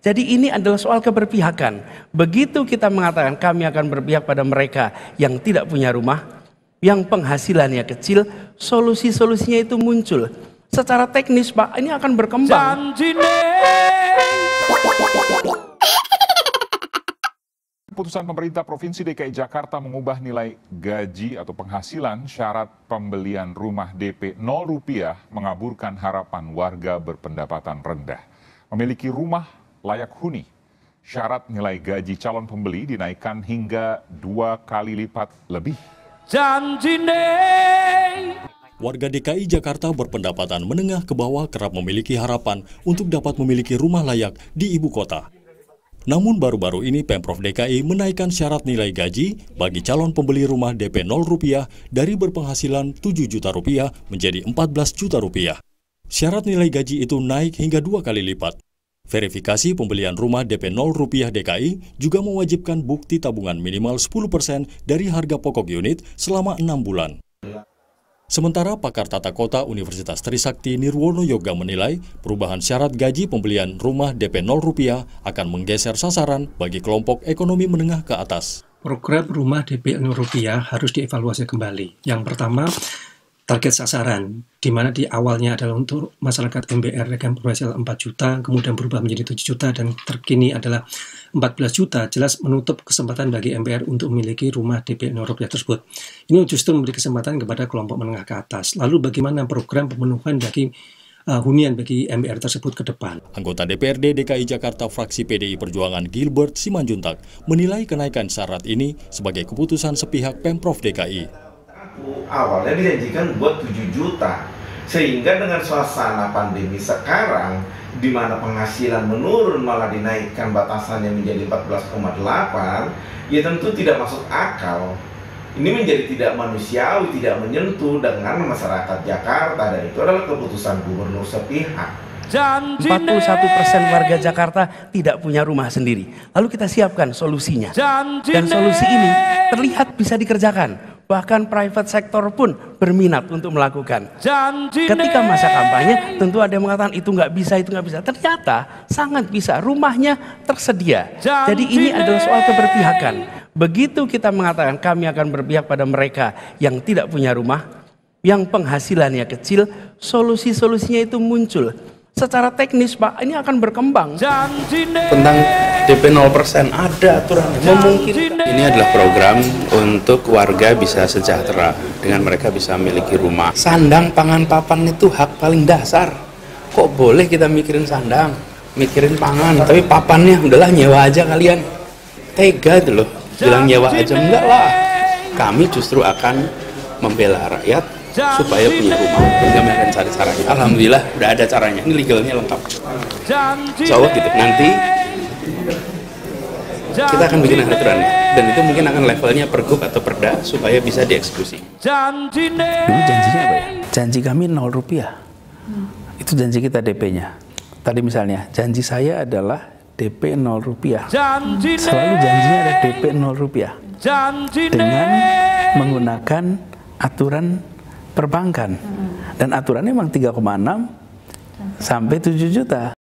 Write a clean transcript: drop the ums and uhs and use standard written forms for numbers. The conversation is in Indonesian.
Jadi ini adalah soal keberpihakan. Begitu kita mengatakan kami akan berpihak pada mereka yang tidak punya rumah, yang penghasilannya kecil, solusi-solusinya itu muncul. Secara teknis Pak, ini akan berkembang. Keputusan pemerintah Provinsi DKI Jakarta mengubah nilai gaji atau penghasilan syarat pembelian rumah DP 0 rupiah mengaburkan harapan warga berpendapatan rendah. Memiliki rumah layak huni. Syarat nilai gaji calon pembeli dinaikkan hingga 2 kali lipat lebih. Warga DKI Jakarta berpendapatan menengah ke bawah kerap memiliki harapan untuk dapat memiliki rumah layak di ibu kota. Namun baru-baru ini Pemprov DKI menaikkan syarat nilai gaji bagi calon pembeli rumah DP 0 rupiah dari berpenghasilan 7 juta rupiah menjadi 14 juta rupiah. Syarat nilai gaji itu naik hingga 2 kali lipat. Verifikasi pembelian rumah DP 0 rupiah DKI juga mewajibkan bukti tabungan minimal 10% dari harga pokok unit selama 6 bulan. Sementara pakar tata kota Universitas Trisakti Nirwono Yoga menilai perubahan syarat gaji pembelian rumah DP 0 rupiah akan menggeser sasaran bagi kelompok ekonomi menengah ke atas. Program rumah DP 0 rupiah harus dievaluasi kembali. Yang pertama, target sasaran, di mana di awalnya adalah untuk masyarakat MBR dengan penghasilan 4 juta, kemudian berubah menjadi 7 juta, dan terkini adalah 14 juta, jelas menutup kesempatan bagi MBR untuk memiliki rumah DP 0 rupiah tersebut. Ini justru memberi kesempatan kepada kelompok menengah ke atas. Lalu bagaimana program pemenuhan bagi hunian bagi MBR tersebut ke depan? Anggota DPRD DKI Jakarta fraksi PDI Perjuangan Gilbert Simanjuntak menilai kenaikan syarat ini sebagai keputusan sepihak Pemprov DKI. Awalnya dijanjikan buat 7 juta, sehingga dengan suasana pandemi sekarang di mana penghasilan menurun malah dinaikkan batasannya menjadi 14,8, ya tentu tidak masuk akal. Ini menjadi tidak manusiawi, tidak menyentuh dengan masyarakat Jakarta, dan itu adalah keputusan gubernur sepihak. 41% warga Jakarta tidak punya rumah sendiri. Lalu kita siapkan solusinya. Dan solusi ini terlihat bisa dikerjakan. Bahkan private sector pun berminat untuk melakukan. Ketika masa kampanye, tentu ada yang mengatakan itu nggak bisa, itu nggak bisa. Ternyata sangat bisa, rumahnya tersedia. Jadi ini adalah soal keberpihakan. Begitu kita mengatakan kami akan berpihak pada mereka yang tidak punya rumah, yang penghasilannya kecil, solusi-solusinya itu muncul. Secara teknis Pak, ini akan berkembang. Tentang DP 0% ada aturannya, memungkinkan. Ini adalah program untuk warga bisa sejahtera dengan mereka bisa memiliki rumah. Sandang, pangan, papan itu hak paling dasar. Kok boleh kita mikirin sandang, mikirin pangan, tapi papannya udahlah nyewa aja kalian. Tega itu loh, bilang nyewa aja, enggak lah. Kami justru akan membela rakyat supaya punya rumah, kami akan cari caranya. Alhamdulillah udah ada caranya, ini legalnya lengkap. Insya Allah gitu, nanti kita akan bikin aturannya, dan itu mungkin akan levelnya pergub atau perda supaya bisa dieksekusi. Dulu janjinya apa ya? Janji kami 0 rupiah, itu janji kita DP-nya. Tadi misalnya, janji saya adalah DP 0 rupiah, selalu janjinya ada DP 0 rupiah, dengan menggunakan aturan perbankan, dan aturannya memang 3,6 sampai 7 juta.